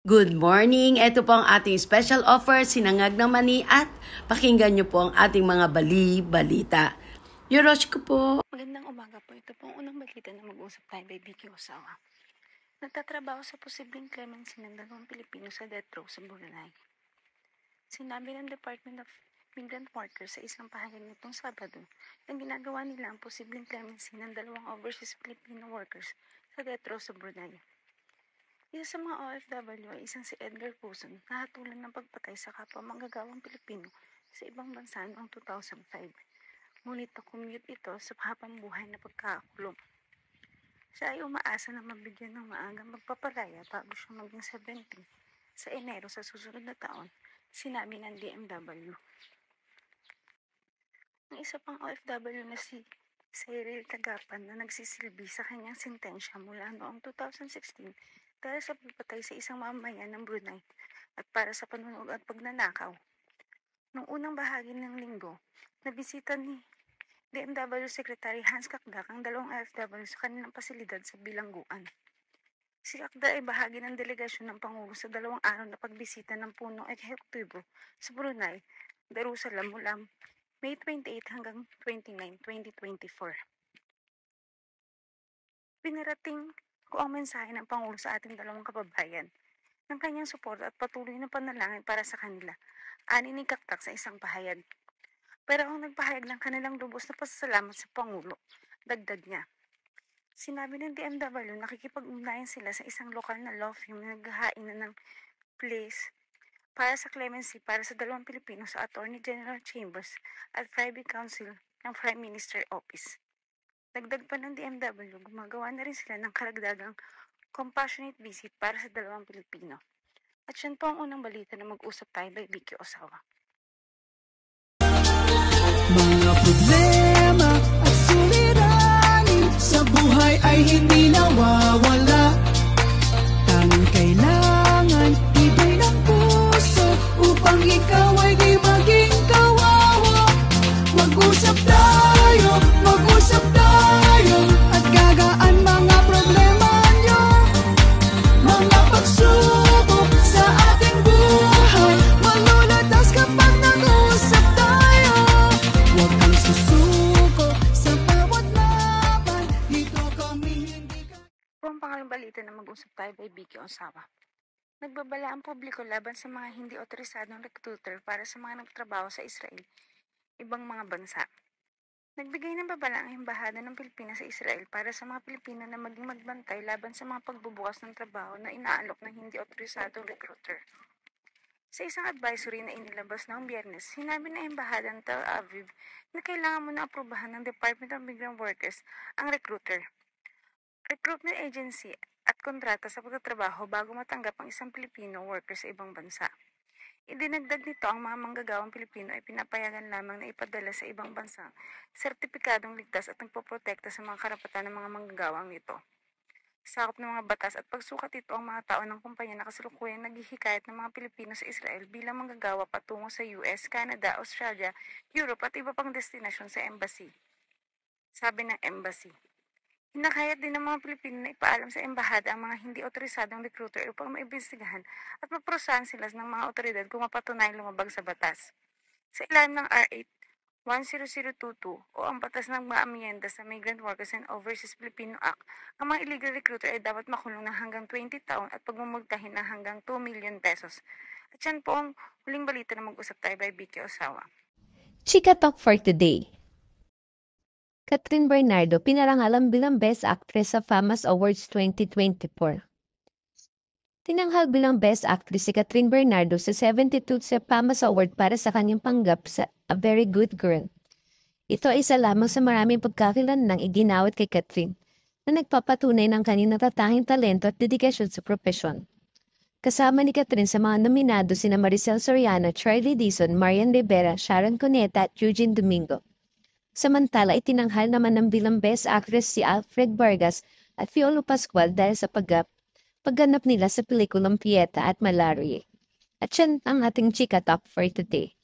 Good morning! Ito po ang ating special offer, sinangag ng mani at pakinggan niyo po ang ating mga balita. Yorosh ko po. Magandang umaga po. Ito po ang unang balita na mag-uusap tayo by Vicky Osawa. Nagtatrabaho sa posibleng clemency ng dalawang Pilipino sa death row sa Brunei. Sinabi ng Department of Migrant Workers sa isang pahayag nitong Sabado na ginagawa nila ang posibleng clemency ng dalawang overseas Filipino workers sa death row sa Brunei. Isa sa mga OFW ay isang si Edgar Puson na hatulan ng pagpatay sa kapwa manggagawang Pilipino sa ibang bansa noong 2005. Ngunit na-commute ito sa habang-buhay na pagkakakulong. Siya ay umaasa na mabigyan ng maagang magpapalaya bago siya maging 70 sa Enero sa susunod na taon, sinabi ng DMW. Ang isa pang OFW na si Cyril Tagapan na nagsisilbi sa kanyang sentensya mula noong 2016 dahil sa pagpatay sa isang mamamayan ng Brunei at para sa panunog at pagnanakaw. Noong unang bahagi ng linggo, nabisita ni DMW Secretary Hans Kakdak ang dalawang OFW sa kanilang pasilidad sa Bilangguan. Si Kakdak ay bahagi ng delegasyon ng Pangulo sa 2 araw na pagbisita ng punong ehekutibo sa Brunei, Darussalam mula May 28 hanggang 29, 2024. Pinarating ko ang mensahe ng Pangulo sa ating dalawang kababayan ng kanyang suporta at patuloy na panalangin para sa kanila, ani ni Kakdak sa isang pahayag. Pero ang nagpahayag ng kanilang lubos na pasasalamat sa Pangulo, dagdag niya. Sinabi ng DMW na nakikipag-ugnayan sila sa isang lokal na law firm na naghahainan ng place para sa clemency para sa dalawang Pilipino sa Attorney General Chambers at Privy Council ng Prime Minister Office. Dagdag pa ng DMW, gumagawa na rin sila ng karagdagang compassionate visit para sa dalawang Pilipino. At yan po ang unang balita na mag-usap tayo by Vicky Osawa. Mga problema at suliranin sa buhay ay hindi nawawala. Tanging kailangan ibig ng puso upang ikaw ay di maging kawawa. Mag-usap tayo at gagaan mga problema nyo. Mga pagsubok sa ating buhay malulutas kapag nag-usap tayo. Huwag kang susuko sa bawat laban, dito kami hindi ka... Ito ang pangalang balita na mag-usap tayo by Vicky Osawa. Nagbabala ang publiko laban sa mga hindi otorisadong recruiter para sa mga nagtrabaho sa Israel, ibang mga bansa. Nagbigay ng babala ang Embahada ng Pilipinas sa Israel para sa mga Pilipino na maging magbantay laban sa mga pagbubukas ng trabaho na inaalok ng hindi otorisadong recruiter. Sa isang advisory na inilabas noong Biyernes, sinabi ng Embahada ng Tel Aviv na kailangan muna aprubahan ng Department of Migrant Workers ang recruiter, recruitment agency at kontrata sa pagtatrabaho bago matanggap ang isang Pilipino worker sa ibang bansa. Idinagdag nito ang mga manggagawang Pilipino ay pinapayagan lamang na ipadala sa ibang bansa sertipikadong ligtas at nagpoprotekta sa mga karapatan ng mga manggagawang nito. Sakop ng mga batas at pagsukat ito ang mga tao ng kumpanya na kasalukuyang naghihikayat ng mga Pilipino sa Israel bilang manggagawa patungo sa US, Canada, Australia, Europe at iba pang destinasyon sa embassy. Sabi ng embassy. Hinakayat din ng mga Pilipino na ipaalam sa embahada ang mga hindi otorisadong recruiter upang maimbestigahan at maprosahan sila ng mga otoridad kung mapatunayang lumabag sa batas. Sa ilalim ng R8 10022 o ang batas ng mga amyenda sa Migrant Workers and Overseas Filipino Act, ang mga illegal recruiter ay dapat makulong ng hanggang 20 taon at pagmumultahin ng hanggang 2 million pesos. At yan po ang huling balita na mag-usap tayo by Vicky Osawa. Chika Talk for today. Catherine Bernardo pinarangalan bilang Best Actress sa FAMAS Awards 2024. Tinanghal bilang Best Actress si Catherine Bernardo sa 72th sa FAMAS Award para sa kanyang panggap sa A Very Good Girl. Ito ay isa lamang sa maraming pagkakakilanlang iginawat kay Catherine na nagpapatunay ng kanyang natatanging talento at dedikasyon sa propesyon. Kasama ni Catherine sa mga nominado sina Maricel Soriano, Charlie Dizon, Marian Rivera, Sharon Cuneta at Eugene Domingo. Samantala, itinanghal naman ng bilang Best Actress si Alfred Vargas at Fiolo Pascual dahil sa pagganap nila sa pelikulang Pieta at Malaria. At yan ang ating Chika Talk for today.